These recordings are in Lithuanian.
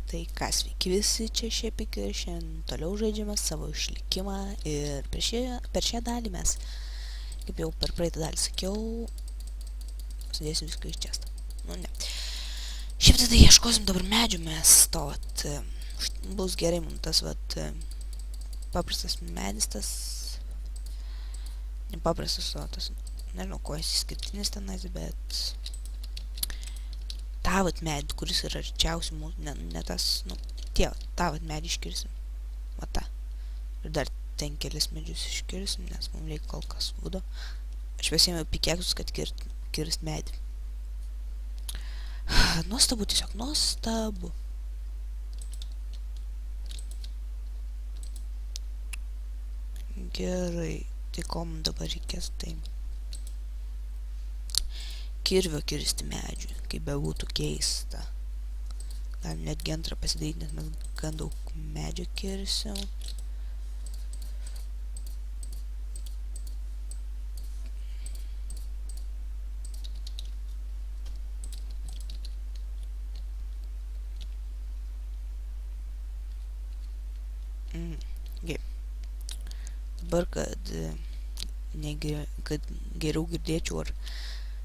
Tai ką, sveiki visi, čia Šepik ir šiandien toliau žaidžiame savo išlikimą ir per šią dalį mes, kaip jau per praeitą dalį sakiau, sudėsiu viską iš često. Nu ne. Šiaip tada ieškosim dabar medžių, mes to, bus gerai mums tas, paprastas medis, tas, nepaprastas, o tas, nežinau, ko jis išskirtinis tenais, bet tą medį, kuris yra arčiausiai mūsų, ne tas, tą medį iškirsim. Va tą. Ir dar ten kelis medžius iškirsim, nes mums reikia kol kas vudo. Aš pasiėmiau pikeksus, kad kirst medį. Nuostabu, tiesiog nuostabu. Gerai, tai ko mums dabar reikės, tai kirvio kirsti medžiui, kaip bebūtų keista. Galim netgi antrą pasidaryti, nes mes gan daug medžio kirsim. Gerai. Dabar, kad geriau girdėčiau, ar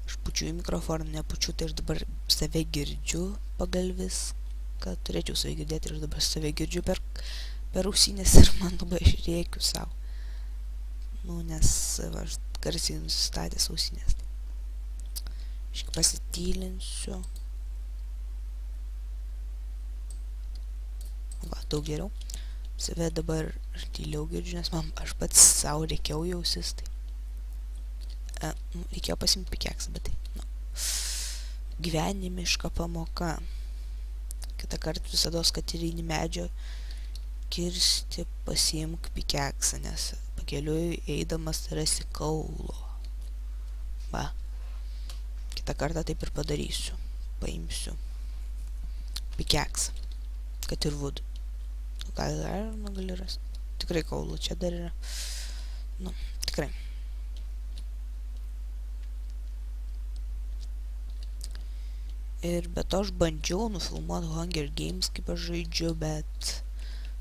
aš pučiu į mikrofoną, nepučiu, tai aš dabar save girdžiu pagal viską, turėčiau save girdėti ir aš dabar save girdžiu per ausinės ir man labai aš rėkiu savo. Nes aš garsiai nusistatęs ausinės. Aš pasitylinsiu. Va, daug geriau. Save dabar tyliau girdžiu, nes aš pats savo rėkiau jausis, tai reikėjo pasimti pikeksą, bet tai, gyvenimiška pamoka. Kitą kartą visados, kad ir į medžio kirsti, pasiimk pikeksą, nes pakeliui eidamas rasi kaulo. Va, kitą kartą taip ir padarysiu. Paimsiu pikeksą, kad ir vudu. Gal gali rasti. Tikrai kaulo čia dar yra. Tikrai. Ir be to aš bandžiau nufilmuoti Hunger Games, kaip aš žaidžiu, bet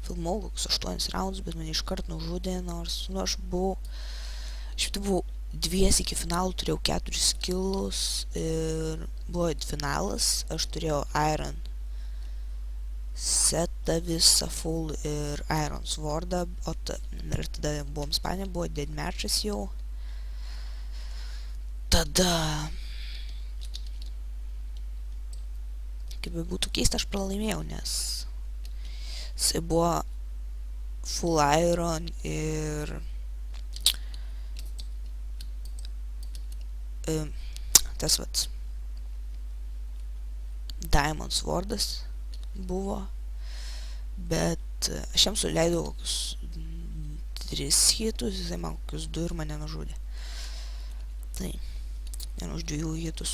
filmavau kokius 8 raundus, bet mane iškart nužudė, nors aš buvau 2 iki finalų, turėjau 4 skillus ir buvo finalas, aš turėjau Iron setą visą full ir Iron Swordą, ir tada buvom spanę, buvo deadmatchas jau. Tada, kaip būtų keista, aš pralaimėjau, nes jisai buvo full Iron ir tas Diamond Swordas buvo, bet aš jam suleidau kokius 3 hitus, jisai man kokius 2 ir mane nužudė. Tai, už 2 hitus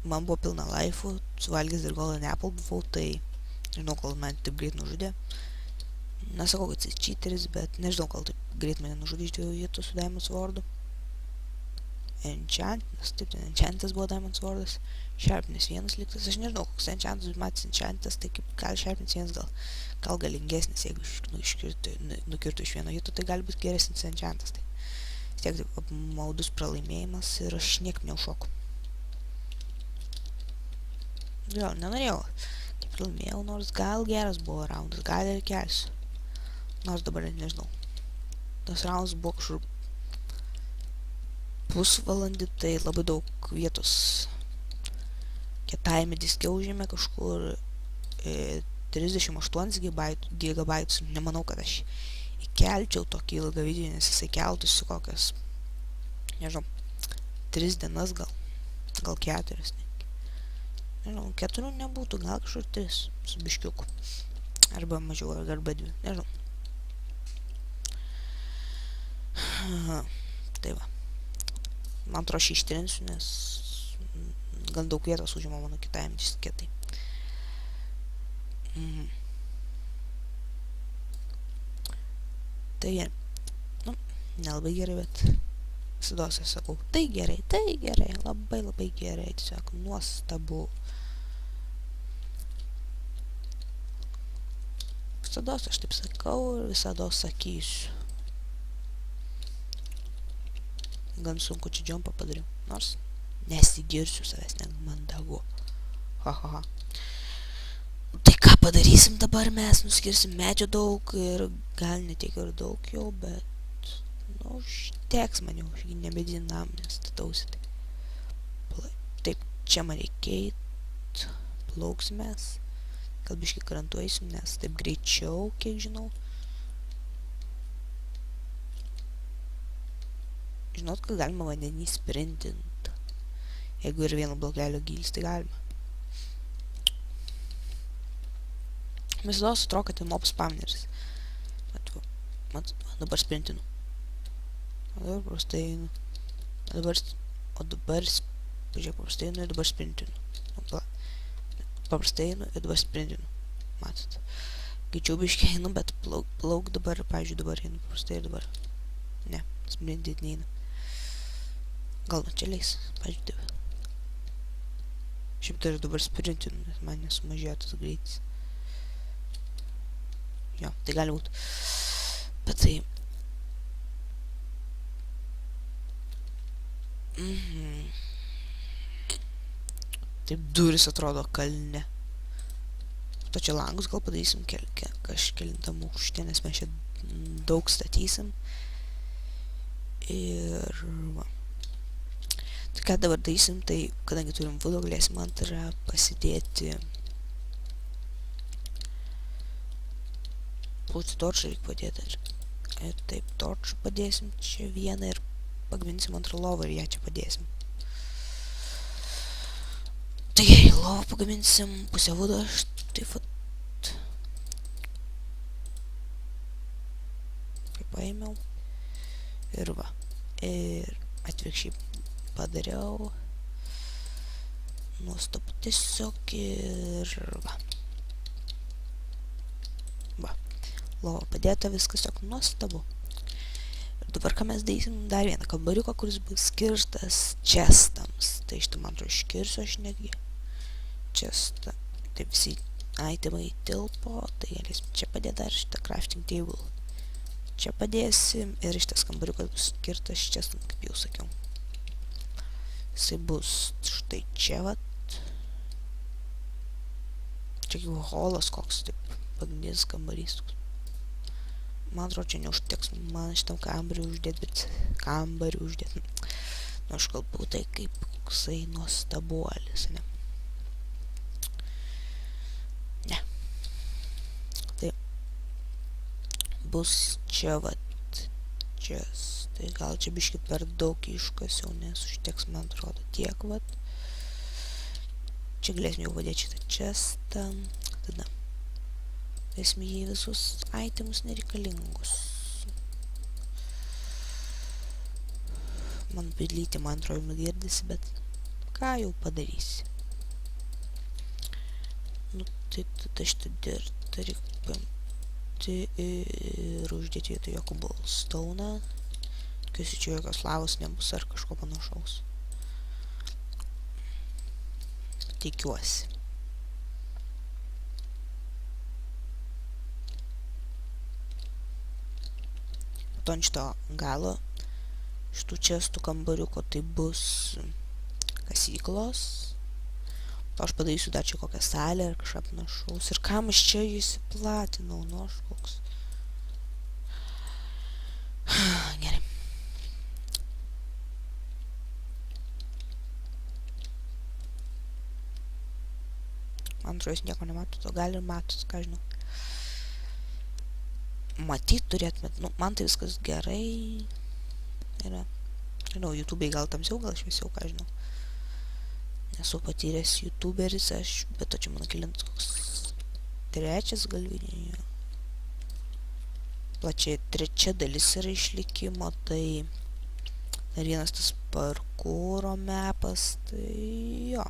man buvo pilna laifų, suvalgęs ir Golden Apple buvau, tai nežinau, kol man taip greit nužudė. Nesakau, kad jis cheateris, bet nežinau, kol taip greit mane nužudė iš 2 hitų su Diamond Swordu. Enchantas buvo Diamond Swordas, Sharpness 1 liktas, aš nežinau, koks Enchantas, bet matys Enchantas, tai kaip gal Sharpness 1 gal galingesnis, jeigu nukirtų iš 1 hito, tai gali būti geresnis Enchantas, tai vis tiek taip apmaudus pralaimėjimas ir aš niekaip neužšoku. Gal, nenorėjau, kaip pralaimėjau, nors gal geras buvo raundas, gal ir kelsiu, nors dabar nežinau. Tas raundas buvo kažkur pusvalandį, tai labai daug vietos kietajame diske užėmė kažkur 38 gigabaitus. Nemanau, kad aš įkelčiau tokį ilgą video, nes jisai keltųsi kokias, nežinau, 3 dienas gal 4. Nežinau, 4 nebūtų, gal kažkur 3 su biškiuku. Arba mažiau, arba 2, nežinau. Tai va. Man atrodo, aš ištrinsiu, nes gan daug vietos užima mano kitajam disketai. Tai nelabai gerai, bet visados aš sakau, tai gerai, labai gerai, tiesiog nuostabu. Visados aš taip sakau ir visados sakysiu. Gan sunku čia džompą padariau, nors nesigirsiu savęs nemandagu. Ha ha ha. Tai ką padarysim dabar, mes nuskirsim medžio daug ir gal ne tiek ir daug jau, bet nu, užteks man jau, aš nebedinam, nes statausi. Taip, čia man reikėt, plauksimės, gal biškai krantuoisim, nes taip greičiau, kiek žinau. Žinot, kad galima vandenį sprintint. Jeigu yra vieno blokelio gylis, tai galima. Mes tada atrodo, kad tai mob spawneris. Dabar sprintinu. O dabar prastai einu. O dabar pažiūrėk, paprastai einu ir dabar sprintinu. Paprastai einu ir dabar sprintinu. Matot. Greičiau biškai einu, bet plauk dabar, pavyzdžiui, dabar einu paprastai ir dabar. Ne, sprintit neinu. Gal man čia leis, pavyzdžiui, taip. Šiaip tai dabar sprintinu, nes man nesumažėjo tas greitis. Jo, tai gali būt. Bet tai... Taip duris atrodo kalne. To čia langus gal padarysim kažkelintam aukšte, nes mes čia daug statysim. Ir... va. Tai ką dabar darysim, tai kadangi turim vudo, galėsim antrą pasidėti... Pūti torčą reikia padėti. Ir taip, torčą padėsim čia vieną ir pagaminsim antrą lovą ir ją čia padėsim. Tai gerai, lovą pagaminsim, pusę vudo, aš taip vat... Kaip paėmiau. Ir va. Ir atvirkščiai padariau. Nuostabu tiesiog ir va. Va. Lova padėta, viskas tiesiog nuostabu. Ir dabar ką mes darysim, dar vieną kambariuką, kuris bus skirtas chestams. Tai šitą man atrodo iškirsiu aš netgi. Chestą. Tai visi itemai tilpo, tai galėsim čia padėti dar šitą crafting table. Čia padėsim ir šitas kambariukas bus skirtas chestam, kaip jau sakiau. Jisai bus štai čia vat. Čia kaip holas koks, taip, pagrindinis kambarys. Man atrodo, čia neužteks man šitam kambariui uždėt, bet kambariui uždėt. Nu, aš kalbu tai kaip koksai nuostabuolis, ne? Ne. Tai bus čia vat, čia, tai gal čia biškai per daug iškasiau, nes užteks, man atrodo, tiek vat. Čia galėsim jau padėti šitą chestą, tada dėsim jį visus itemus nereikalingus. Man pidlyti, man atrodo, nugirdisi, bet ką jau padarysi. Nu, tai tada šitą dirtą reikia paimti ir uždėti vietoj jo cobblestone'ą. Tikiuosi, čia jokios lavos nebus ar kažko panašaus. Tikiuosi. Ant šito galo šitų chestų kambariuko tai bus kasyklos. To aš padarysiu dar čia kokią salę ar kažką panašaus. Ir kam aš čia įsiplatinau, nu aš koks. Gerai. Man atrodo, jūs nieko nematot, o gal ir matot, ką žinau. Matyt turėtumėt, nu, man tai viskas gerai yra. Žinau, YouTube'ai gal tamsiau, gal šviesiau, ką žinau. Nesu patyręs YouTuberis, aš, bet to čia mano kelintas koks trečias galvinė. Plačiai trečia dalis yra išlikimo, tai dar vienas tas parkūro mapas, tai jo.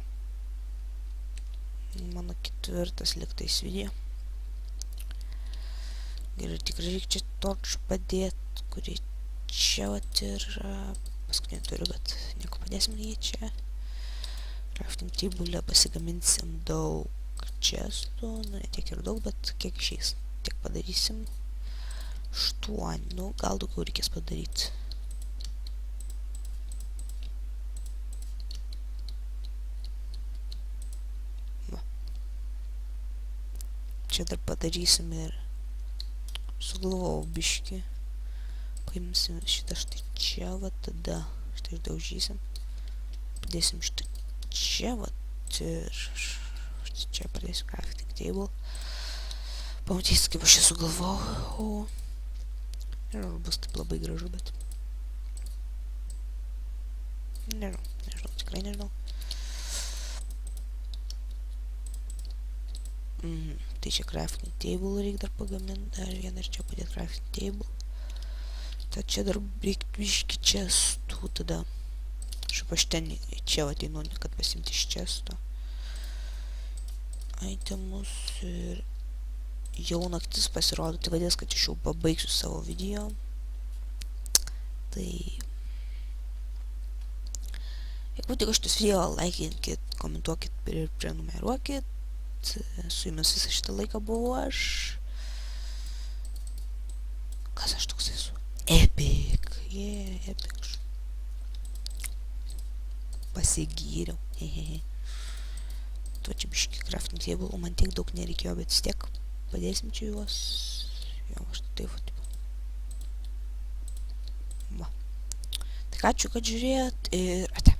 Mano ketvirtas liktais video. Gerai, tikrai reikia čia torčų padėt, kurį čia vat yra. Paskutinį turiu, bet nieko padėsim jį čia. Crafting table pasigaminsim daug chestų, nu ne tiek ir daug, bet kiek išeis. tiek padarysim. 8, nu, gal daugiau reikės padaryti. Va. Čia dar padarysim ir sugalvojau biškį. Paimsim šitą štai čia, va, tada štai išdaužysim. Padėsim štai čia, va, ir čia pradėsim crafting table. Pamatysit, kaip aš čia sugalvojau. Ir bus taip labai gražu, bet nežinau, tikrai nežinau. Tai čia crafting table reikia dar pagaminti, dar vieną ir čia padėti crafting table. Tad čia dar reikia biškį čestų, tada šiaip aš ten čia ateinu, kad pasimti iš često itemus ir jau naktis pasirodo, tai vadės, kad aš jau pabaigsiu savo video. Tai jeigu patiko šitas video, laikinkit, komentuokit ir prenumeruokit. Su jumis visą šitą laiką buvo aš. Kas aš toks esu? Epic. Epic. Pasigyriau. Tuo čia biškį crafting table, man tiek daug nereikėjo, bet vis tiek padėsim čia juos. Jo, aš taip va. Tai ką ačiū, kad žiūrėjot ir ate.